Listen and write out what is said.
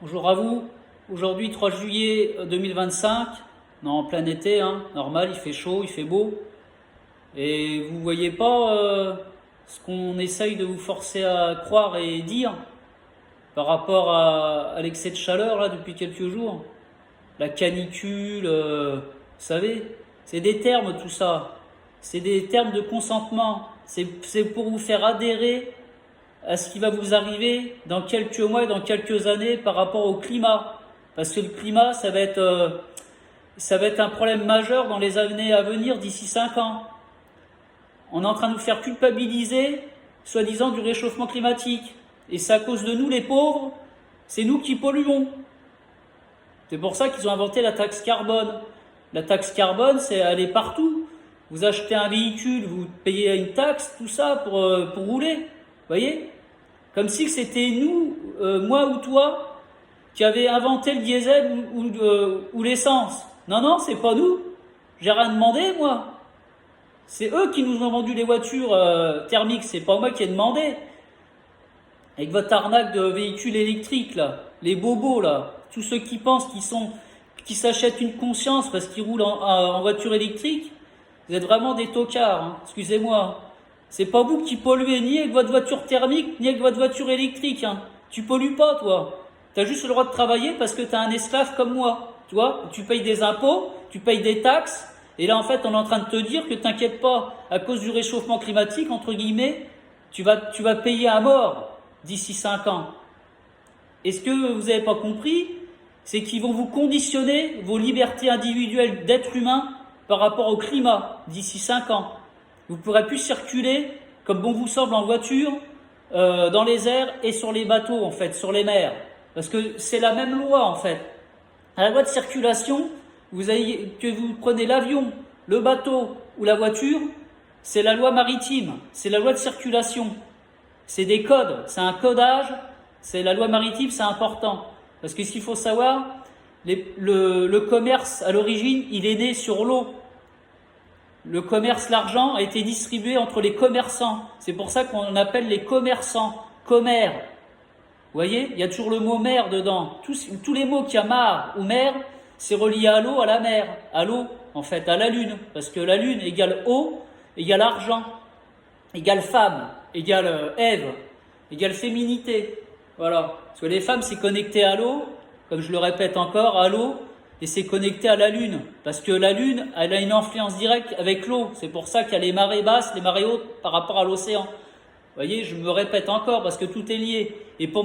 Bonjour à vous. Aujourd'hui, 3 juillet 2025. On est en plein été, hein, normal, il fait chaud, il fait beau. Et vous voyez pas ce qu'on essaye de vous forcer à croire et dire par rapport à l'excès de chaleur là depuis quelques jours. La canicule, vous savez, c'est des termes tout ça. C'est des termes de consentement. C'est pour vous faire adhérer à ce qui va vous arriver dans quelques mois et dans quelques années par rapport au climat. Parce que le climat, ça va être un problème majeur dans les années à venir d'ici 5 ans. On est en train de nous faire culpabiliser, soi-disant, du réchauffement climatique. Et c'est à cause de nous, les pauvres, c'est nous qui polluons. C'est pour ça qu'ils ont inventé la taxe carbone. La taxe carbone, elle est partout. Vous achetez un véhicule, vous payez une taxe, tout ça pour rouler. Vous voyez? Comme si c'était nous, moi ou toi, qui avait inventé le diesel ou l'essence. Non, non, c'est pas nous. J'ai rien demandé, moi. C'est eux qui nous ont vendu les voitures thermiques, c'est pas moi qui ai demandé. Avec votre arnaque de véhicules électriques, là, les bobos, là, tous ceux qui pensent qui s'achètent une conscience parce qu'ils roulent en voiture électrique, vous êtes vraiment des tocards, hein, excusez-moi. C'est pas vous qui polluez ni avec votre voiture thermique, ni avec votre voiture électrique, hein. Tu pollues pas, toi. T'as juste le droit de travailler parce que t'as un esclave comme moi, tu vois. Tu payes des impôts, tu payes des taxes, et là, en fait, on est en train de te dire que t'inquiète pas, à cause du réchauffement climatique, entre guillemets, tu vas payer à mort d'ici 5 ans. Et ce que vous n'avez pas compris, c'est qu'ils vont vous conditionner vos libertés individuelles d'être humain par rapport au climat d'ici 5 ans. Vous ne pourrez plus circuler comme bon vous semble en voiture, dans les airs et sur les bateaux, en fait, sur les mers. Parce que c'est la même loi, en fait. À la loi de circulation, que vous prenez l'avion, le bateau ou la voiture, c'est la loi maritime, c'est la loi de circulation. C'est des codes, c'est un codage, c'est la loi maritime, c'est important. Parce que s'il faut savoir, le commerce, à l'origine, il est né sur l'eau. Le commerce, l'argent, a été distribué entre les commerçants. C'est pour ça qu'on appelle les commerçants, commères. Vous voyez, il y a toujours le mot mer dedans. Tous les mots qu'il y a mar ou mer, c'est relié à l'eau, à la mer. À l'eau, en fait, à la lune. Parce que la lune égale eau, égale argent, égale femme, égale Ève, égale féminité. Voilà. Parce que les femmes, c'est connecté à l'eau, comme je le répète encore, à l'eau, et c'est connecté à la lune. Parce que la lune, elle a une influence directe avec l'eau. C'est pour ça qu'il y a les marées basses, les marées hautes par rapport à l'océan. Vous voyez, je me répète encore parce que tout est lié. Et pour me